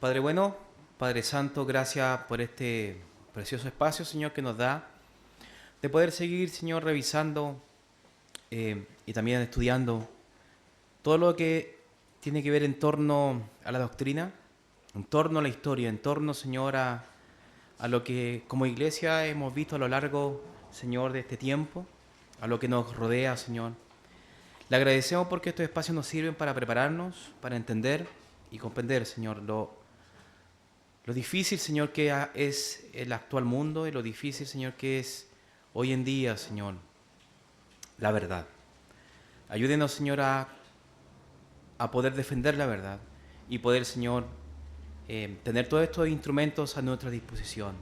Padre bueno, Padre Santo, gracias por este precioso espacio, Señor, que nos da de poder seguir, Señor, revisando y también estudiando todo lo que tiene que ver en torno a la doctrina, en torno a la historia, en torno, Señor, a lo que como iglesia hemos visto a lo largo, Señor, de este tiempo, a lo que nos rodea, Señor. Le agradecemos porque estos espacios nos sirven para prepararnos, para entender y comprender, Señor, lo difícil, Señor, que es el actual mundo y lo difícil, Señor, que es hoy en día, Señor, la verdad. Ayúdenos, Señor, a poder defender la verdad y poder, Señor, tener todos estos instrumentos a nuestra disposición.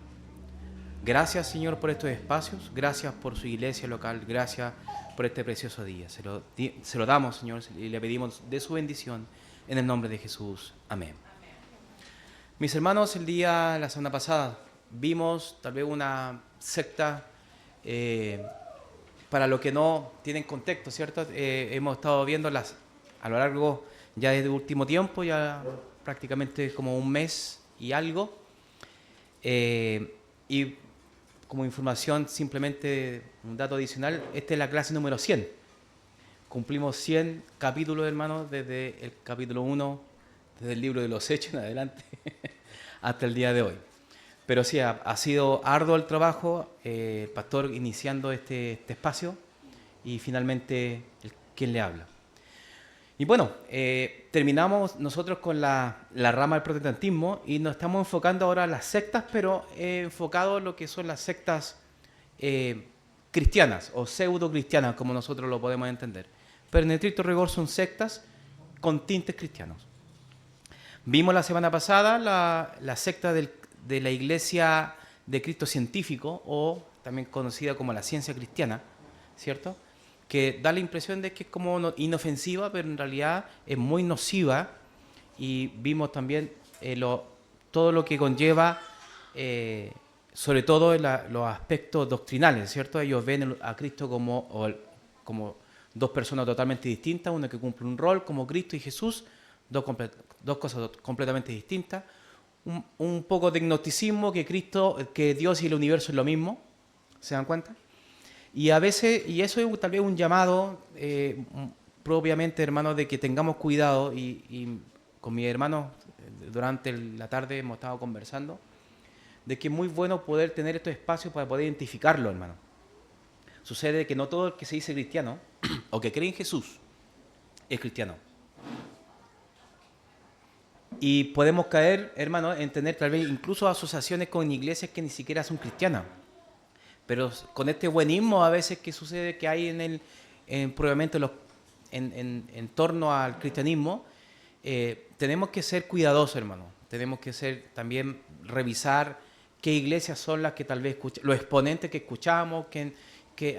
Gracias, Señor, por estos espacios, gracias por su iglesia local, gracias por este precioso día. Se lo damos, Señor, y le pedimos de su bendición en el nombre de Jesús. Amén. Mis hermanos, la semana pasada, vimos tal vez una secta, para los que no tienen contexto, ¿cierto? Hemos estado viendo a lo largo ya desde el último tiempo, ya prácticamente como un mes y algo. Y como información, simplemente un dato adicional, esta es la clase número 100. Cumplimos 100 capítulos, hermanos, desde el capítulo 1, desde el libro de los Hechos en adelante, hasta el día de hoy. Pero sí, ha sido arduo el trabajo, el pastor iniciando este espacio y finalmente quien le habla. Y bueno, terminamos nosotros con la rama del protestantismo y nos estamos enfocando ahora a las sectas, pero enfocado en lo que son las sectas cristianas o pseudo cristianas, como nosotros lo podemos entender. Pero en estricto rigor son sectas con tintes cristianos. Vimos la semana pasada la secta de la Iglesia de Cristo Científico, o también conocida como la ciencia cristiana, ¿cierto? Que da la impresión de que es como inofensiva, pero en realidad es muy nociva. Y vimos también todo lo que conlleva, sobre todo en los aspectos doctrinales, ¿cierto? Ellos ven a Cristo como dos personas totalmente distintas, uno que cumple un rol como Cristo y Jesús, dos cosas completamente distintas. Un poco de gnosticismo, que Dios y el universo es lo mismo, ¿se dan cuenta? Y a veces, y eso es tal vez un llamado propiamente, hermanos, de que tengamos cuidado, y con mis hermanos durante la tarde hemos estado conversando, de que es muy bueno poder tener estos espacios para poder identificarlo, hermano. Sucede que no todo el que se dice cristiano o que cree en Jesús es cristiano. Y podemos caer, hermano, en tener tal vez incluso asociaciones con iglesias que ni siquiera son cristianas. Pero con este buenismo a veces que sucede que hay probablemente en torno al cristianismo, tenemos que ser cuidadosos, hermano. Tenemos que también revisar qué iglesias son las que tal vez los exponentes que escuchamos,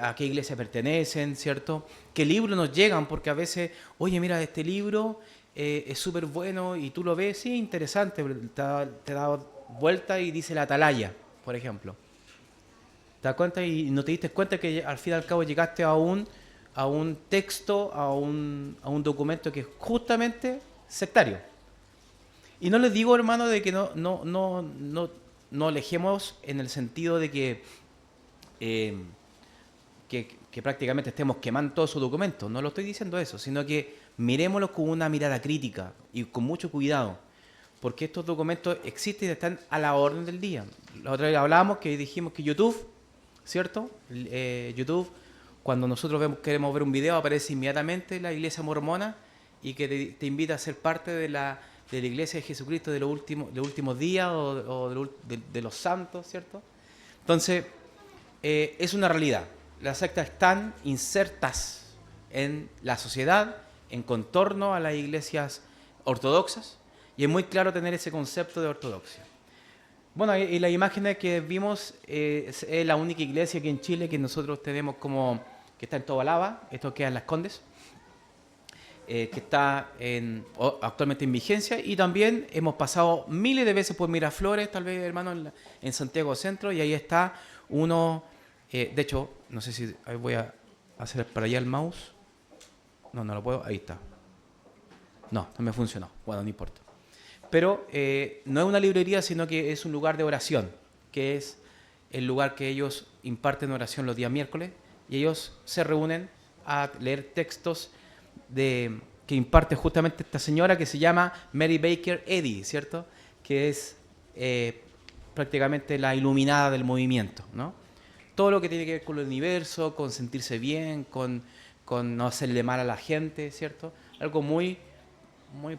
a qué iglesia pertenecen, ¿cierto? ¿Qué libros nos llegan? Porque a veces, oye, mira, este libro es súper bueno y tú lo ves, sí, interesante, pero te da vuelta y dice la atalaya, por ejemplo. ¿Te das cuenta? Y no te diste cuenta que al fin y al cabo llegaste a un texto, a un documento que es justamente sectario. Y no les digo, hermano, de que no alejemos en el sentido de eh, que prácticamente estemos quemando todos sus documentos. No lo estoy diciendo eso, sino que miremoslo con una mirada crítica y con mucho cuidado. Porque estos documentos existen y están a la orden del día. La otra vez hablábamos que dijimos que YouTube, ¿cierto? YouTube, cuando nosotros queremos ver un video, aparece inmediatamente la iglesia mormona y que te invita a ser parte de la iglesia de Jesucristo de los últimos días o de los santos, ¿cierto? Entonces, es una realidad. Las sectas están insertas en la sociedad, en contorno a las iglesias ortodoxas, y es muy claro tener ese concepto de ortodoxia. Bueno, y la imagen que vimos es la única iglesia aquí en Chile que nosotros tenemos que está en Tobalaba, esto queda en Las Condes, que está actualmente en vigencia, y también hemos pasado miles de veces por Miraflores, tal vez, hermano, en Santiago Centro, y ahí está uno, de hecho, no sé si voy a hacer para allá el mouse, no lo puedo, ahí está, no me funcionó, bueno, no importa. pero no es una librería, sino que es un lugar de oración, que es el lugar que ellos imparten oración los días miércoles, y ellos se reúnen a leer textos que imparte justamente esta señora que se llama Mary Baker Eddy, ¿cierto? Que es prácticamente la iluminada del movimiento, ¿no? Todo lo que tiene que ver con el universo, con sentirse bien, con no hacerle mal a la gente, ¿cierto? Algo muy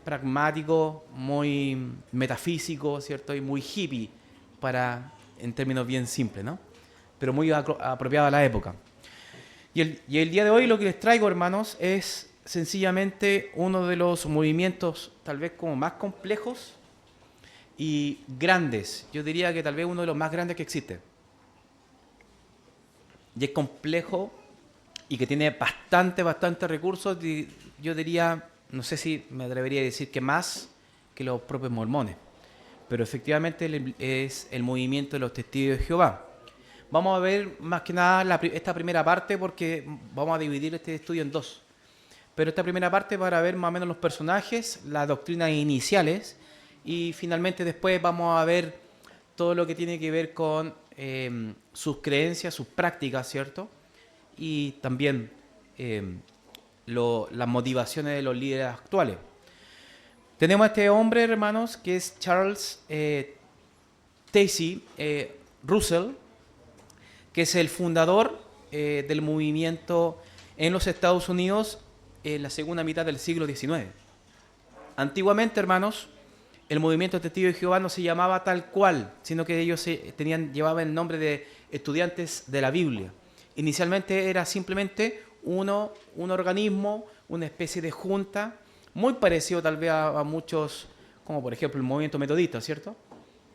pragmático, muy metafísico, ¿cierto? Y muy hippie, en términos bien simples, ¿no? Pero muy apropiado a la época. Y el día de hoy lo que les traigo, hermanos, es sencillamente uno de los movimientos tal vez como más complejos y grandes. Yo diría que tal vez uno de los más grandes que existe. Y es complejo y que tiene bastante recursos. Y yo diría, no sé si me atrevería a decir que más que los propios mormones. Pero efectivamente es el movimiento de los testigos de Jehová. Vamos a ver más que nada esta primera parte porque vamos a dividir este estudio en dos. Pero esta primera parte para ver más o menos los personajes, las doctrinas iniciales y finalmente después vamos a ver todo lo que tiene que ver con sus creencias, sus prácticas, ¿cierto? Y también las motivaciones de los líderes actuales. Tenemos a este hombre, hermanos, que es Charles Tacy Russell, que es el fundador del movimiento en los Estados Unidos en la segunda mitad del siglo XIX. Antiguamente, hermanos, el movimiento Testigos de Jehová no se llamaba tal cual, sino que ellos llevaban el nombre de estudiantes de la Biblia. Inicialmente era simplemente un organismo, una especie de junta, muy parecido tal vez a muchos, como por ejemplo el movimiento metodista, ¿cierto?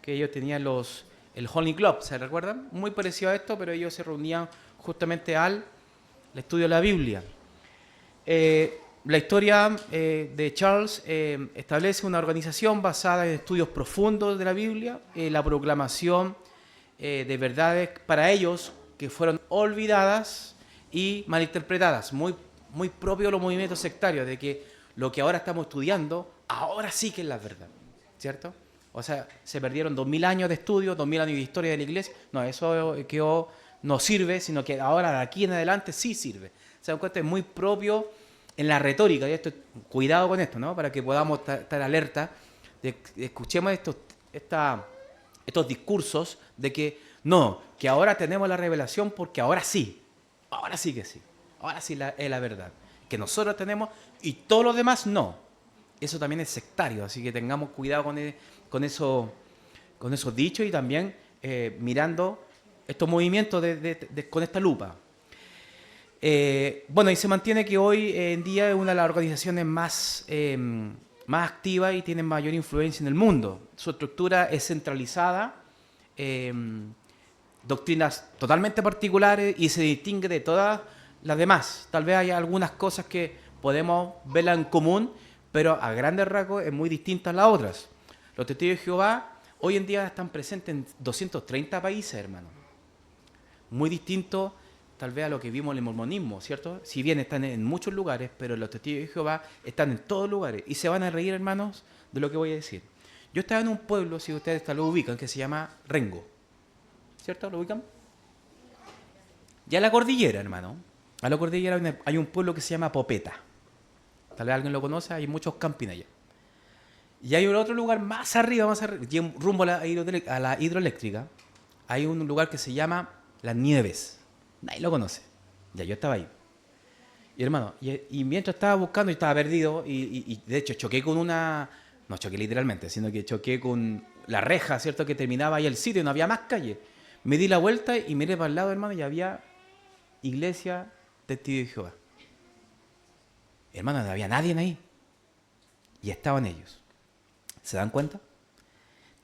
Que ellos tenían el Holy Club, ¿se recuerdan? Muy parecido a esto, pero ellos se reunían justamente al estudio de la Biblia. La historia de Charles establece una organización basada en estudios profundos de la Biblia, la proclamación de verdades para ellos que fueron olvidadas y malinterpretadas, muy propio de los movimientos sectarios, de que lo que ahora estamos estudiando, ahora sí que es la verdad, ¿cierto? O sea, se perdieron 2000 años de estudio, 2000 años de historia de la iglesia. No, eso no sirve, sino que ahora de aquí en adelante sí sirve. Se dan cuenta, es muy propio en la retórica, y esto, cuidado con esto, ¿no? Para que podamos estar alerta, escuchemos estos discursos de que no, que ahora tenemos la revelación porque ahora sí que sí, ahora sí es la verdad, que nosotros tenemos y todos los demás no. Eso también es sectario, así que tengamos cuidado con esos dichos y también mirando estos movimientos con esta lupa. Bueno, y se mantiene que hoy en día es una de las organizaciones más activas y tiene mayor influencia en el mundo. Su estructura es centralizada, doctrinas totalmente particulares y se distingue de todas las demás. Tal vez haya algunas cosas que podemos verla en común, pero a grandes rasgos es muy distinta a las otras. Los testigos de Jehová hoy en día están presentes en 230 países, hermano. Muy distinto tal vez a lo que vimos en el mormonismo, ¿cierto? Si bien están en muchos lugares, pero los testigos de Jehová están en todos lugares. Y se van a reír, hermanos, de lo que voy a decir. Yo estaba en un pueblo, si ustedes lo ubican, que se llama Rengo. ¿Cierto? ¿Lo ubican? Ya a la cordillera, hermano. A la cordillera hay un pueblo que se llama Popeta. Tal vez alguien lo conoce, hay muchos campings allá. Y hay otro lugar más arriba, rumbo a la hidroeléctrica. Hay un lugar que se llama Las Nieves. Nadie lo conoce. Ya, yo estaba ahí. Y hermano, y mientras estaba buscando, y estaba perdido, y de hecho choqué con no choqué literalmente, sino que choqué con la reja, ¿cierto? Que terminaba ahí el sitio, no había más calle. Me di la vuelta y miré para el lado, hermano, y había iglesia Testigos de Jehová. Hermano, no había nadie ahí. Y estaban ellos. ¿Se dan cuenta?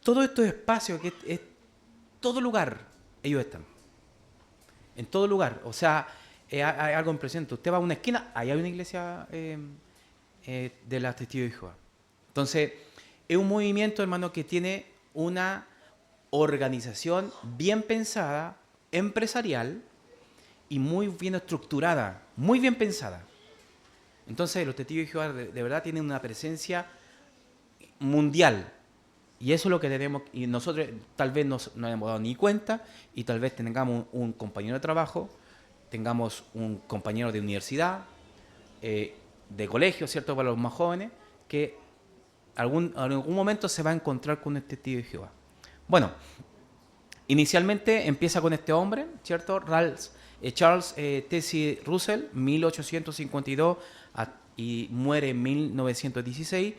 Todo estos espacios, que es todo lugar, ellos están. En todo lugar. O sea, hay algo impresionante. Usted va a una esquina, ahí hay una iglesia de los Testigos de Jehová. Entonces, es un movimiento, hermano, que tiene una organización bien pensada, empresarial y muy bien estructurada, muy bien pensada. Entonces, los Testigos de Jehová de verdad tienen una presencia mundial. Y eso es lo que tenemos, y nosotros tal vez no hemos dado ni cuenta, y tal vez tengamos un compañero de trabajo, tengamos un compañero de universidad, de colegio, ¿cierto? Para los más jóvenes, que en algún momento se va a encontrar con este testigo de Jehová. Bueno, inicialmente empieza con este hombre, ¿cierto? Charles T.C. Russell, 1852 y muere en 1916,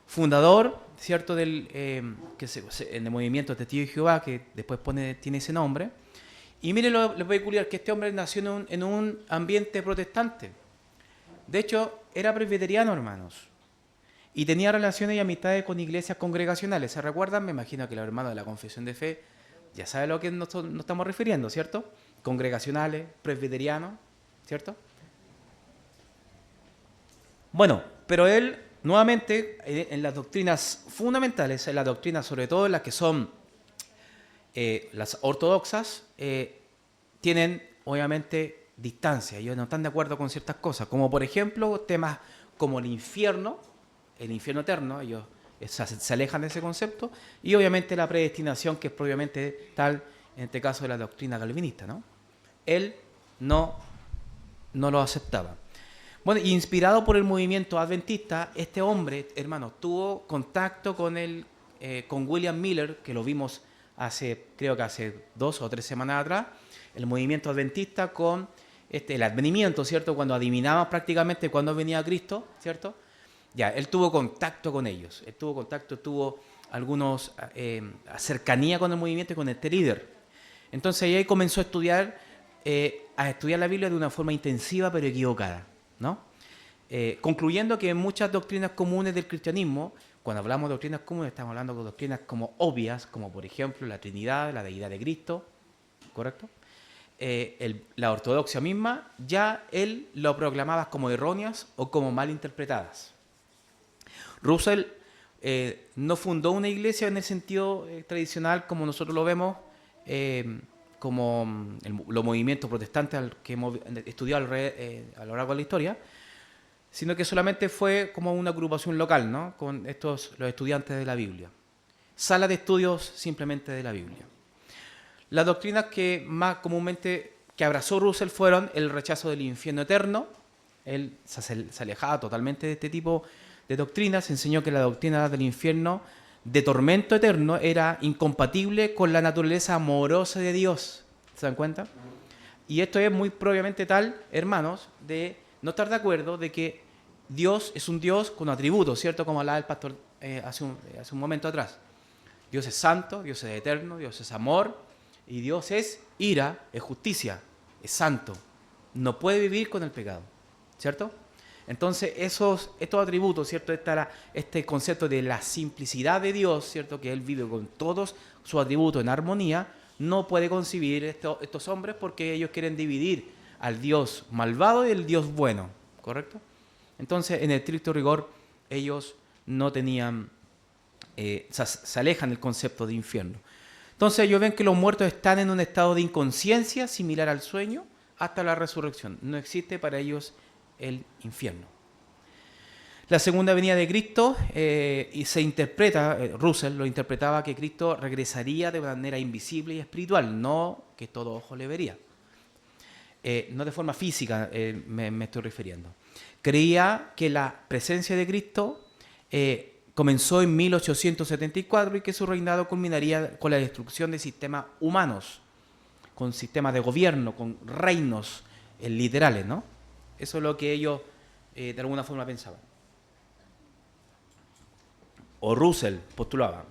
fundador, ¿cierto? En el movimiento Testigo de Jehová, que después tiene ese nombre. Y miren lo peculiar, que este hombre nació en un ambiente protestante. De hecho, era presbiteriano, hermanos. Y tenía relaciones y amistades con iglesias congregacionales. ¿Se recuerdan? Me imagino que los hermanos de la Confesión de Fe ya saben a lo que nos estamos refiriendo, ¿cierto? Congregacionales, presbiterianos, ¿cierto? Bueno, pero él, nuevamente, en las doctrinas fundamentales, en las doctrinas sobre todo en las que son las ortodoxas, tienen, obviamente, distancia. Ellos no están de acuerdo con ciertas cosas, como por ejemplo temas como el infierno eterno, ellos se alejan de ese concepto, y obviamente la predestinación, que es propiamente tal, en este caso de la doctrina calvinista, ¿no? Él no lo aceptaba. Bueno, inspirado por el movimiento adventista, este hombre, hermanos, tuvo contacto con William Miller, que lo vimos creo que hace 2 o 3 semanas atrás, el movimiento adventista con el advenimiento, ¿cierto? Cuando adivinaba prácticamente cuándo venía Cristo, ¿cierto? Ya, él tuvo contacto con ellos, tuvo algunos cercanía con el movimiento y con este líder. Entonces ahí comenzó a estudiar la Biblia de una forma intensiva pero equivocada, ¿no? Concluyendo que en muchas doctrinas comunes del cristianismo, cuando hablamos de doctrinas comunes, estamos hablando de doctrinas como obvias, como por ejemplo la Trinidad, la deidad de Cristo, ¿correcto? La ortodoxia misma, ya él lo proclamaba como erróneas o como mal interpretadas. Russell no fundó una iglesia en el sentido tradicional como nosotros lo vemos, como los movimientos protestantes que hemos estudiado a lo largo de la historia, sino que solamente fue como una agrupación local, ¿no? Con los estudiantes de la Biblia. Sala de estudios simplemente de la Biblia. Las doctrinas que más comúnmente que abrazó Russell fueron el rechazo del infierno eterno. Él se alejaba totalmente de este tipo de doctrinas. Enseñó que la doctrina del infierno de tormento eterno era incompatible con la naturaleza amorosa de Dios. ¿Se dan cuenta? Y esto es muy propiamente tal, hermanos, de no estar de acuerdo de que Dios es un Dios con atributos, ¿cierto? Como hablaba el pastor hace un momento atrás. Dios es santo, Dios es eterno, Dios es amor, y Dios es ira, es justicia, es santo. No puede vivir con el pecado, ¿cierto? Entonces, estos atributos, ¿cierto? Este concepto de la simplicidad de Dios, ¿cierto? Que Él vive con todos sus atributos en armonía, no puede concebir estos hombres porque ellos quieren dividir al Dios malvado y el Dios bueno, ¿correcto? Entonces, en el estricto rigor, ellos no tenían, se alejan del concepto de infierno. Entonces, ellos ven que los muertos están en un estado de inconsciencia similar al sueño hasta la resurrección. No existe para ellos el infierno. La segunda venida de Cristo, y se interpreta, Russell lo interpretaba que Cristo regresaría de manera invisible y espiritual, no que todo ojo le vería. No de forma física me estoy refiriendo. Creía que la presencia de Cristo comenzó en 1874 y que su reinado culminaría con la destrucción de sistemas humanos, con sistemas de gobierno, con reinos literales, ¿no? Eso es lo que ellos de alguna forma pensaban. O Russell postulaba.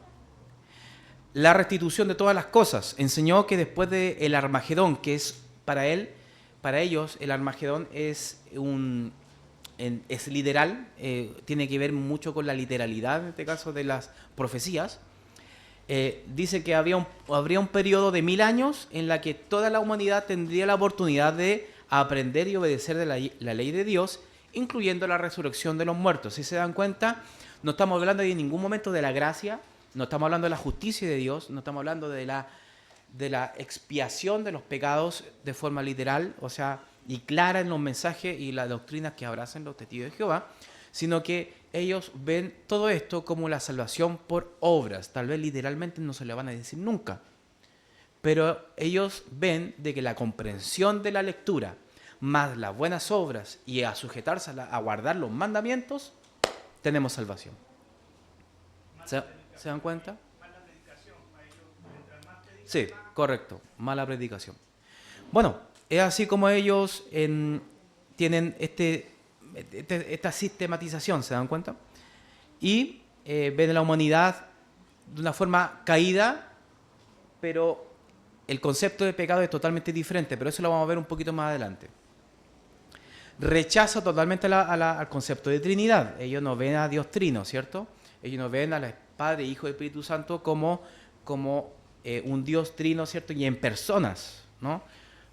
La restitución de todas las cosas. Enseñó que después del Armagedón, que es para ellos el Armagedón es literal, tiene que ver mucho con la literalidad, en este caso, de las profecías. Dice que habría un periodo de 1000 años en la que toda la humanidad tendría la oportunidad de aprender y obedecer de la ley de Dios, incluyendo la resurrección de los muertos. Si se dan cuenta, no estamos hablando en ningún momento de la gracia, no estamos hablando de la justicia de Dios, no estamos hablando de la expiación de los pecados de forma literal, o sea, y clara en los mensajes y las doctrinas que abrazan los testigos de Jehová, sino que ellos ven todo esto como la salvación por obras. Tal vez literalmente no se lo van a decir nunca. Pero ellos ven de que la comprensión de la lectura, más las buenas obras y a sujetarse a guardar los mandamientos, tenemos salvación. ¿Se, ¿Se dan cuenta? Sí, correcto. Mala predicación. Bueno, es así como ellos tienen esta sistematización, ¿se dan cuenta? Y ven a la humanidad de una forma caída, pero el concepto de pecado es totalmente diferente, pero eso lo vamos a ver un poquito más adelante. Rechaza totalmente al concepto de Trinidad. Ellos no ven a Dios Trino, ¿cierto? Ellos no ven a Padre, Hijo y Espíritu Santo como un Dios Trino, ¿cierto? Y en personas, ¿no?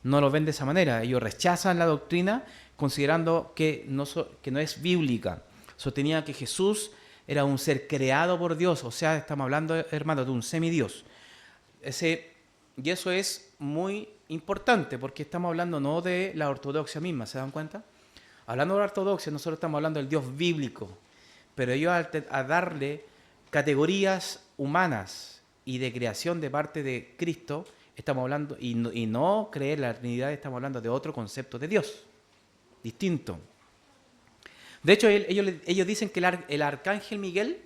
No lo ven de esa manera. Ellos rechazan la doctrina considerando que no es bíblica. Sostenía que Jesús era un ser creado por Dios, o sea, estamos hablando, hermano, de un semidios. Y eso es muy importante porque estamos hablando no de la ortodoxia misma, ¿se dan cuenta? Hablando de la ortodoxia, nosotros estamos hablando del Dios bíblico, pero ellos a darle categorías humanas y de creación de parte de Cristo, estamos hablando, y no creer la Trinidad, estamos hablando de otro concepto de Dios, distinto. De hecho, ellos dicen que el arcángel Miguel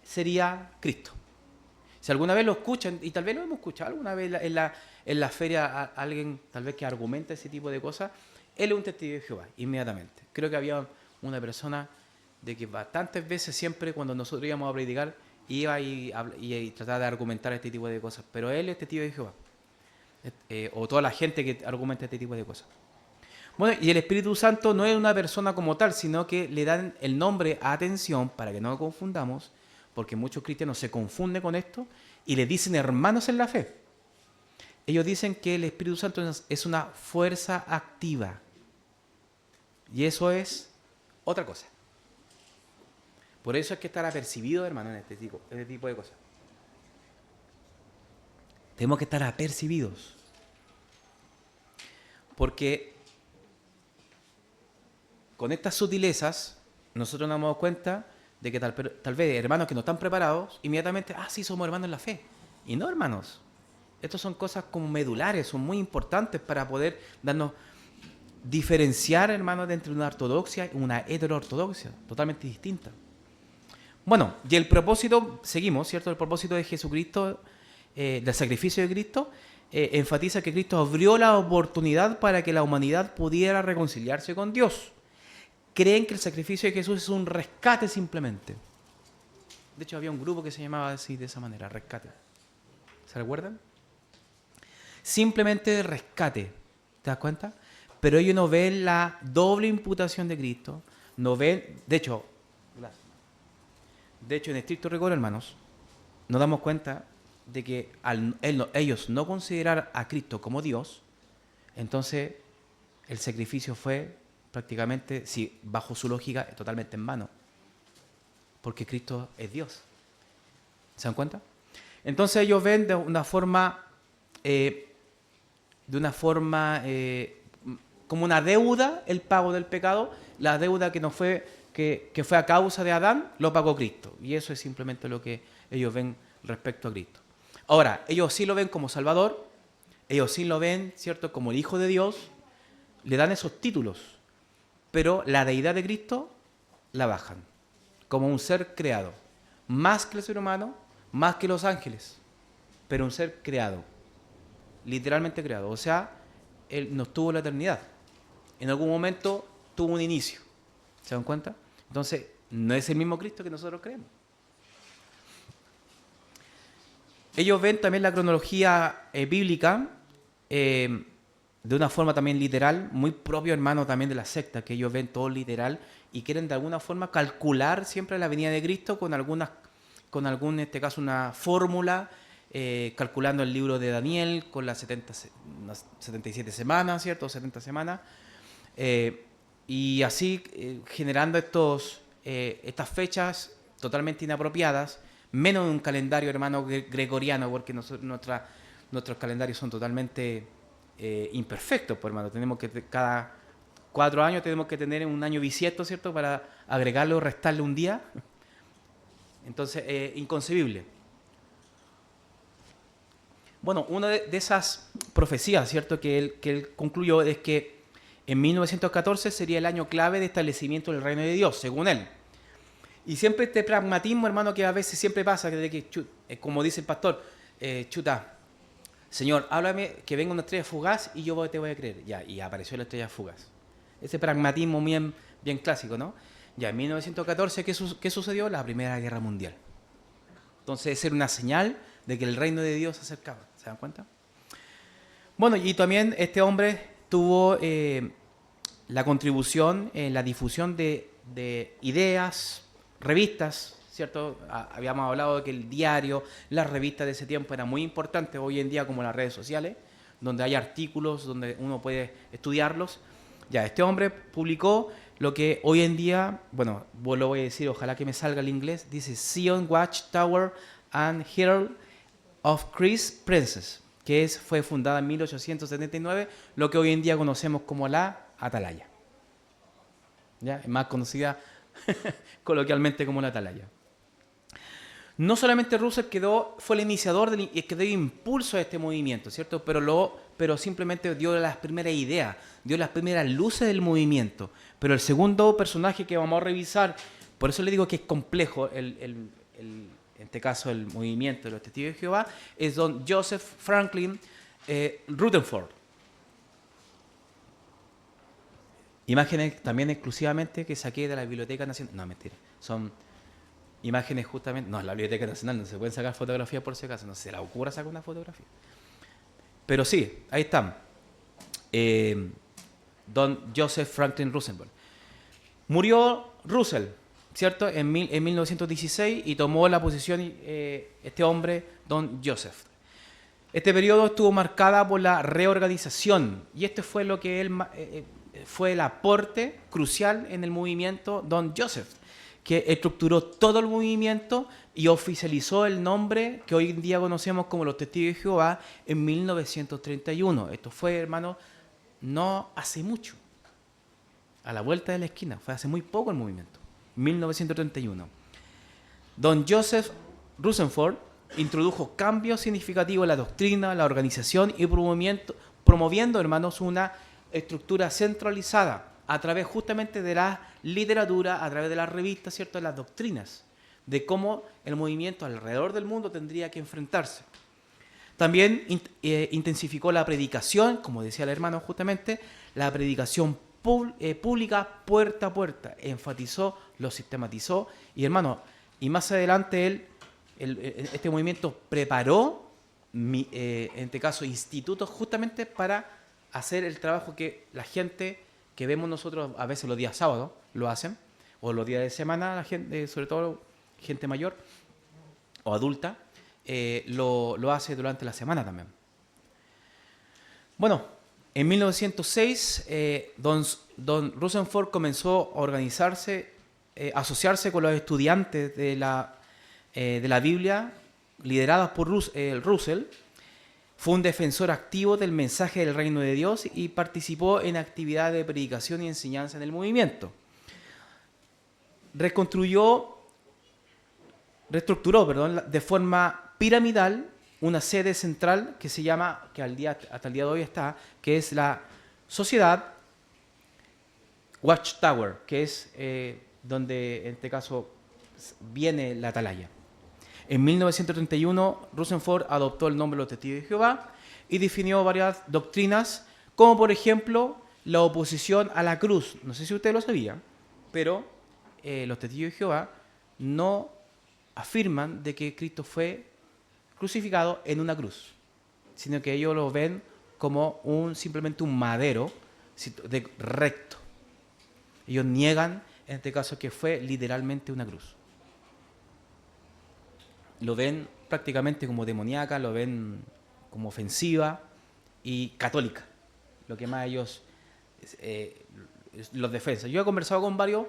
sería Cristo. Si alguna vez lo escuchan, y tal vez lo hemos escuchado alguna vez en la feria, alguien tal vez que argumenta ese tipo de cosas, él es un testigo de Jehová, inmediatamente. Creo que había una persona de que bastantes veces siempre cuando nosotros íbamos a predicar, iba y trataba de argumentar este tipo de cosas, pero él es testigo de Jehová. O toda la gente que argumenta este tipo de cosas. Bueno, y el Espíritu Santo no es una persona como tal, sino que le dan el nombre, atención, para que no lo confundamos, porque muchos cristianos se confunden con esto y le dicen hermanos en la fe. Ellos dicen que el Espíritu Santo es una fuerza activa. Y eso es otra cosa. Por eso hay que estar apercibido, hermano, en este tipo de cosas. Tenemos que estar apercibidos. Porque con estas sutilezas, nosotros nos damos cuenta de que tal vez hermanos que no están preparados, inmediatamente, sí, somos hermanos en la fe. Y no, hermanos. Estas son cosas como medulares, son muy importantes para poder diferenciar, hermanos, entre una ortodoxia y una heteroortodoxia, totalmente distinta. Bueno, y el propósito, seguimos, ¿cierto? El propósito de Jesucristo, del sacrificio de Cristo, enfatiza que Cristo abrió la oportunidad para que la humanidad pudiera reconciliarse con Dios. Creen que el sacrificio de Jesús es un rescate simplemente. De hecho, había un grupo que se llamaba así, de esa manera, rescate. ¿Se recuerdan? Simplemente rescate. ¿Te das cuenta? Pero ellos no ven la doble imputación de Cristo. No ven, de hecho, en estricto rigor, hermanos, nos damos cuenta de que ellos no considerar a Cristo como Dios, entonces el sacrificio fue prácticamente, si bajo su lógica, totalmente en vano. Porque Cristo es Dios. ¿Se dan cuenta? Entonces ellos ven de una forma como una deuda el pago del pecado, la deuda que fue a causa de Adán, lo pagó Cristo. Y eso es simplemente lo que ellos ven respecto a Cristo. Ahora, ellos sí lo ven como Salvador, ellos sí lo ven, ¿cierto?, como el Hijo de Dios, le dan esos títulos, pero la deidad de Cristo la bajan, como un ser creado, más que el ser humano, más que los ángeles, pero un ser creado, literalmente creado. O sea, Él no tuvo la eternidad. En algún momento tuvo un inicio. ¿Se dan cuenta? Entonces, no es el mismo Cristo que nosotros creemos. Ellos ven también la cronología bíblica de una forma también literal, muy propio, hermano, también de la secta, que ellos ven todo literal y quieren de alguna forma calcular siempre la venida de Cristo con en este caso, una fórmula, calculando el libro de Daniel con las 77 semanas, ¿cierto? 70 semanas. Y así generando estas fechas totalmente inapropiadas, menos en un calendario, hermano, gregoriano, porque nuestros calendarios son totalmente imperfectos, pues, hermano. Tenemos que cada 4 años tenemos que tener un año bisiesto, ¿cierto? Para agregarle o restarle un día. Entonces, inconcebible. Bueno, una de esas profecías, ¿cierto? Que él concluyó es que en 1914 sería el año clave de establecimiento del reino de Dios, según él. Y siempre este pragmatismo, hermano, que a veces siempre pasa, como dice el pastor, chuta, Señor, háblame que venga una estrella fugaz y yo te voy a creer. Ya, y apareció la estrella fugaz. Ese pragmatismo bien, bien clásico, ¿no? Ya, en 1914, ¿qué sucedió? La Primera Guerra Mundial. Entonces, esa era una señal de que el reino de Dios se acercaba. ¿Se dan cuenta? Bueno, y también este hombre tuvo la contribución en la difusión de ideas, revistas, ¿cierto? Habíamos hablado de que el diario, las revistas de ese tiempo eran muy importantes, hoy en día como las redes sociales, donde hay artículos, donde uno puede estudiarlos. Ya, este hombre publicó lo que hoy en día, bueno, lo voy a decir, ojalá que me salga el inglés, dice Zion Watchtower and Herald of Christ Princess, que fue fundada en 1879, lo que hoy en día conocemos como la Atalaya. ¿Ya? Es más conocida coloquialmente como la Atalaya. No solamente Russell fue el iniciador y que dio impulso a este movimiento, ¿cierto? Pero simplemente dio las primeras ideas, dio las primeras luces del movimiento. Pero el segundo personaje que vamos a revisar, por eso le digo que es complejo en este caso el movimiento de los Testigos de Jehová, es don Joseph Franklin Rutherford. Imágenes también exclusivamente que saqué de la Biblioteca Nacional. No, mentira. Son imágenes justamente... No, la Biblioteca Nacional no se pueden sacar fotografías por si acaso. No se la ocurra sacar una fotografía. Pero sí, ahí están. Don Joseph Franklin Roosevelt. Murió Russell, ¿cierto? En 1916 y tomó la posición este hombre, don Joseph. Este periodo estuvo marcada por la reorganización y este fue lo que él... fue el aporte crucial en el movimiento don Joseph, que estructuró todo el movimiento y oficializó el nombre que hoy en día conocemos como los Testigos de Jehová en 1931. Esto fue, hermano, no hace mucho, a la vuelta de la esquina, fue hace muy poco el movimiento, 1931. Don Joseph Rutherford introdujo cambios significativos en la doctrina, la organización y promoviendo, hermanos, una estructura centralizada a través justamente de la literatura, a través de las revistas, ¿cierto?, de las doctrinas, de cómo el movimiento alrededor del mundo tendría que enfrentarse. También intensificó la predicación, como decía el hermano justamente, la predicación pública puerta a puerta, enfatizó, lo sistematizó, y hermano, y más adelante este movimiento preparó, en este caso, institutos justamente para hacer el trabajo que la gente que vemos nosotros a veces los días sábados lo hacen, o los días de semana, la gente, sobre todo gente mayor o adulta, lo hace durante la semana también. Bueno, en 1906 don Rutherford comenzó a organizarse, asociarse con los estudiantes de la Biblia lideradas por Russell. Fue un defensor activo del mensaje del reino de Dios y participó en actividades de predicación y enseñanza en el movimiento. Reestructuró de forma piramidal una sede central que se llama, que hasta el día de hoy está, que es la Sociedad Watchtower, que es donde en este caso viene la Atalaya. En 1931, Rutherford adoptó el nombre de los Testigos de Jehová y definió varias doctrinas, como por ejemplo la oposición a la cruz. No sé si usted lo sabía, pero los Testigos de Jehová no afirman de que Cristo fue crucificado en una cruz, sino que ellos lo ven como simplemente un madero recto. Ellos niegan, en este caso, que fue literalmente una cruz. Lo ven prácticamente como demoníaca, lo ven como ofensiva y católica, lo que más ellos los defensa. Yo he conversado con varios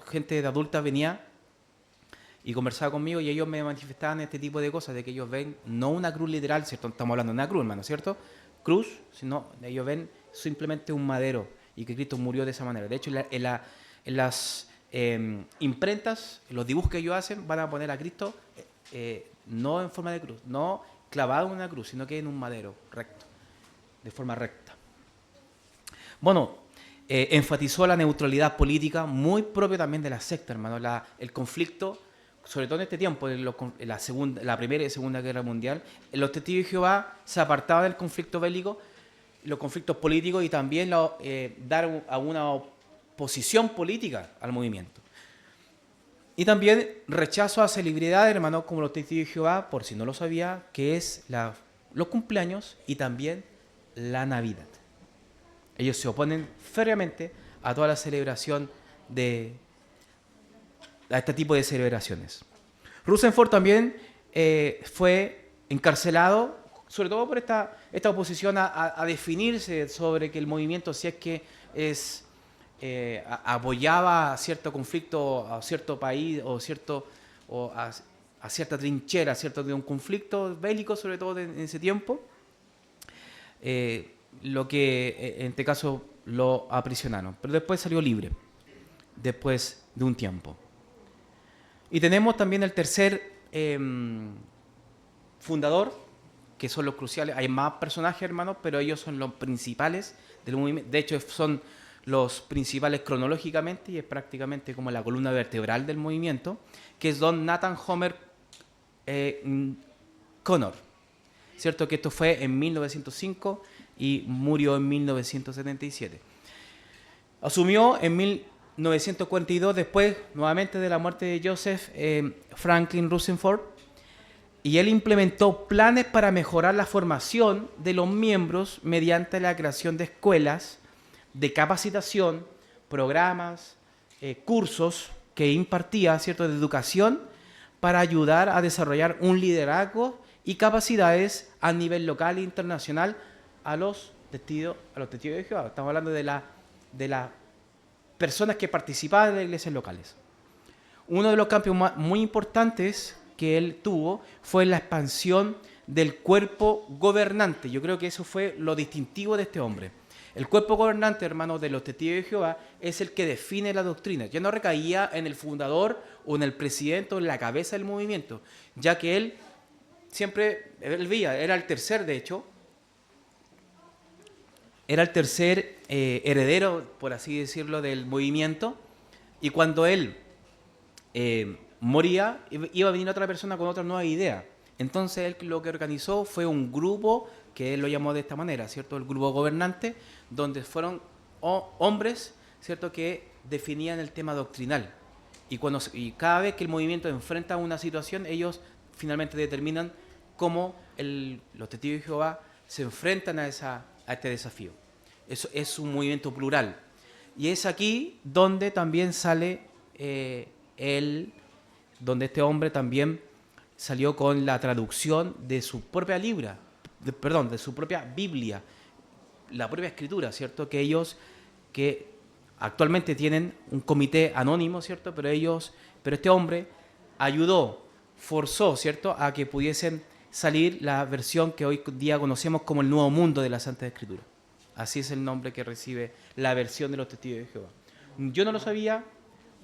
gente de adulta venía y conversaba conmigo y ellos me manifestaban este tipo de cosas, de que ellos ven no una cruz literal, ¿cierto? Estamos hablando de una cruz, hermano, ¿cierto? Cruz, sino ellos ven simplemente un madero y que Cristo murió de esa manera. De hecho, en las imprentas, los dibujos que ellos hacen, van a poner a Cristo no en forma de cruz, no clavado en una cruz, sino que en un madero recto, de forma recta. Bueno, enfatizó la neutralidad política, muy propio también de la secta, hermano. El conflicto, sobre todo en este tiempo, en la Primera y Segunda Guerra Mundial, los testigos de Jehová se apartaban del conflicto bélico, los conflictos políticos y también dar a una oposición política al movimiento. Y también rechazo a celebridades, hermanos, como los testigos de Jehová, por si no lo sabía, que es los cumpleaños y también la Navidad. Ellos se oponen férreamente a toda la celebración a este tipo de celebraciones. Rutherford también fue encarcelado, sobre todo por esta oposición a definirse sobre que el movimiento, si es que apoyaba a cierto conflicto, a cierto país o a cierta trinchera, ¿cierto?, de un conflicto bélico, sobre todo en ese tiempo, lo que en este caso lo aprisionaron. Pero después salió libre, después de un tiempo. Y tenemos también el tercer fundador, que son los cruciales. Hay más personajes, hermanos, pero ellos son los principales del movimiento. De hecho, son los principales cronológicamente y es prácticamente como la columna vertebral del movimiento, que es don Nathan Homer Connor. ¿Cierto? Que esto fue en 1905 y murió en 1977. Asumió en 1942, después nuevamente de la muerte de Joseph Franklin Rutherford, y él implementó planes para mejorar la formación de los miembros mediante la creación de escuelas de capacitación, programas, cursos que impartía, ¿cierto?, de educación para ayudar a desarrollar un liderazgo y capacidades a nivel local e internacional a los testigos de Jehová. Estamos hablando de las personas que participaban de las iglesias locales. Uno de los cambios muy importantes que él tuvo fue la expansión del cuerpo gobernante. Yo creo que eso fue lo distintivo de este hombre. El cuerpo gobernante, hermanos, de los testigos de Jehová es el que define la doctrina. Ya no recaía en el fundador o en el presidente o en la cabeza del movimiento, ya que él siempre, era el tercer, de hecho, era el tercer heredero, por así decirlo, del movimiento, y cuando él moría, iba a venir otra persona con otra nueva idea. Entonces él lo que organizó fue un grupo, que él lo llamó de esta manera, ¿cierto?, el grupo gobernante, donde fueron hombres, ¿cierto?, que definían el tema doctrinal. Y cada vez que el movimiento enfrenta una situación, ellos finalmente determinan cómo los testigos de Jehová se enfrentan a este desafío. Eso es un movimiento plural. Y es aquí donde también sale donde este hombre también salió con la traducción de su propia de su propia Biblia, la propia escritura, ¿cierto? Que actualmente tienen un comité anónimo, ¿cierto? Pero este hombre forzó, ¿cierto?, a que pudiesen salir la versión que hoy día conocemos como el Nuevo Mundo de la Santa Escritura. Así es el nombre que recibe la versión de los testigos de Jehová. Yo no lo sabía,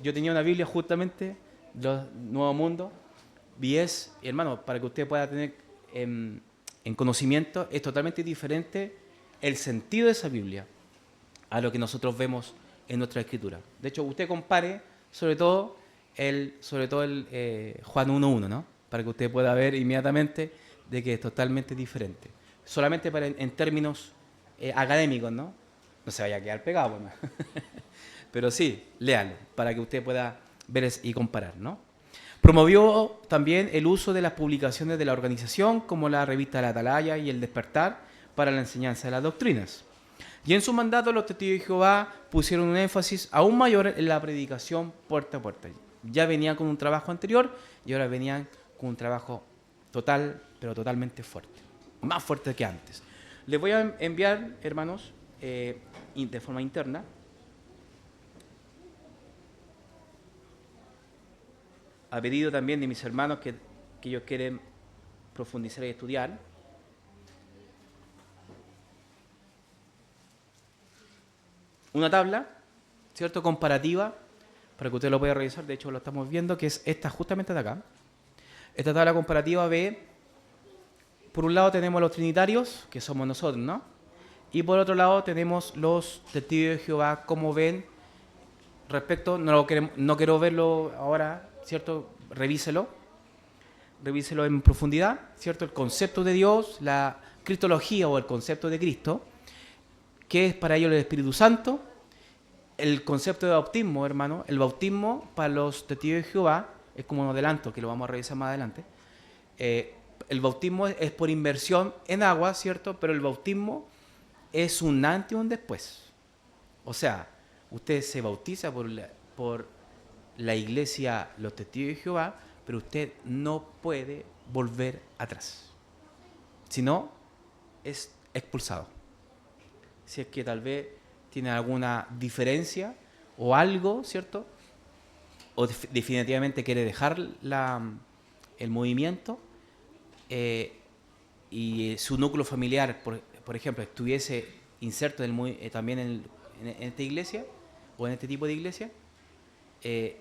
yo tenía una Biblia justamente, Nuevo Mundo, y hermano, para que usted pueda tener en conocimiento, es totalmente diferente el sentido de esa Biblia a lo que nosotros vemos en nuestra Escritura. De hecho, usted compare sobre todo el Juan 1.1, ¿no?, para que usted pueda ver inmediatamente de que es totalmente diferente. Solamente en términos académicos, ¿no? No se vaya a quedar pegado, ¿no? Pero sí, léalo, para que usted pueda ver y comparar, ¿no? Promovió también el uso de las publicaciones de la organización, como la revista La Atalaya y El Despertar, para la enseñanza de las doctrinas. Y en su mandato los testigos de Jehová pusieron un énfasis aún mayor en la predicación puerta a puerta. Ya venían con un trabajo anterior y ahora venían con un trabajo pero totalmente fuerte, más fuerte que antes. Les voy a enviar, hermanos, de forma interna, a pedido también de mis hermanos que ellos quieren profundizar y estudiar. una tabla, ¿cierto? Comparativa, para que usted lo pueda revisar, de hecho lo estamos viendo, que es esta justamente de acá. Esta tabla comparativa ve, por un lado tenemos los trinitarios, que somos nosotros, ¿no? Y por otro lado tenemos los testigos de Jehová, como ven, respecto, no quiero verlo ahora, ¿cierto? Revíselo en profundidad, ¿cierto? El concepto de Dios, la cristología o el concepto de Cristo, que es para ellos el Espíritu Santo, el concepto de bautismo, hermano. El bautismo para los testigos de Jehová es como un adelanto, que lo vamos a revisar más adelante. El bautismo es por inmersión en agua, ¿cierto? Pero el bautismo es un antes y un después. O sea, usted se bautiza por la iglesia, los testigos de Jehová, pero usted no puede volver atrás. Si no, es expulsado. Si es que tal vez tiene alguna diferencia o algo, ¿cierto? O definitivamente quiere dejar el movimiento y su núcleo familiar, por ejemplo, estuviese inserto también en esta iglesia o en este tipo de iglesia,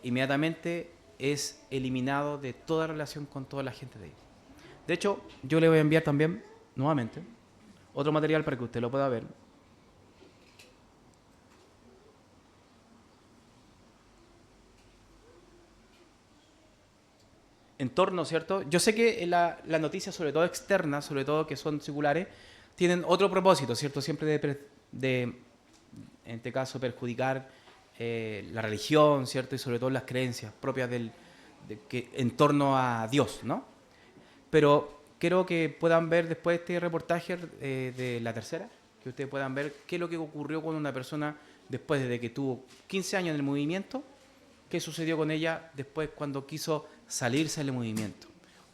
inmediatamente es eliminado de toda relación con toda la gente de ahí. De hecho, yo le voy a enviar también, nuevamente, otro material para que usted lo pueda ver. En torno, ¿cierto? Yo sé que las noticias, sobre todo externas, sobre todo que son seculares, tienen otro propósito, ¿cierto? Siempre en este caso, perjudicar la religión, ¿cierto? Y sobre todo las creencias propias en torno a Dios, ¿no? Pero quiero que puedan ver después este reportaje de La Tercera, que ustedes puedan ver qué es lo que ocurrió con una persona después de que tuvo 15 años en el movimiento, qué sucedió con ella después cuando quiso salirse del movimiento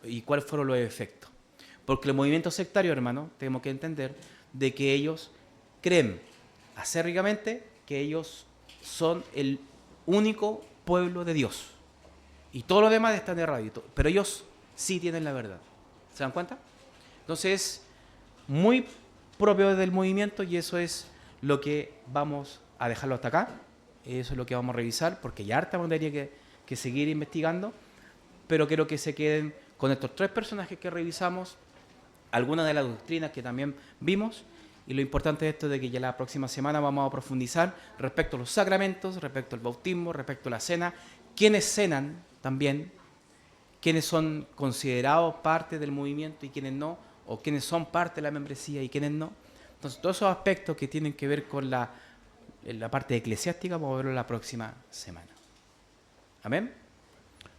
y cuáles fueron los efectos. Porque el movimiento sectario, hermano, tenemos que entender de que ellos creen acérricamente que ellos son el único pueblo de Dios. Y todo lo demás está errado, pero ellos sí tienen la verdad. ¿Se dan cuenta? Entonces es muy propio del movimiento y eso es lo que vamos a dejarlo hasta acá. Eso es lo que vamos a revisar porque ya harta materia que seguir investigando, pero quiero que se queden con estos 3 personajes que revisamos, algunas de las doctrinas que también vimos, y lo importante de esto es de que ya la próxima semana vamos a profundizar respecto a los sacramentos, respecto al bautismo, respecto a la cena, quiénes cenan también, quiénes son considerados parte del movimiento y quiénes no, o quiénes son parte de la membresía y quiénes no. Entonces, todos esos aspectos que tienen que ver con la parte eclesiástica vamos a verlo la próxima semana. ¿Amén?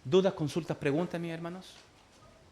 ¿Dudas, consultas, preguntas, mis hermanos?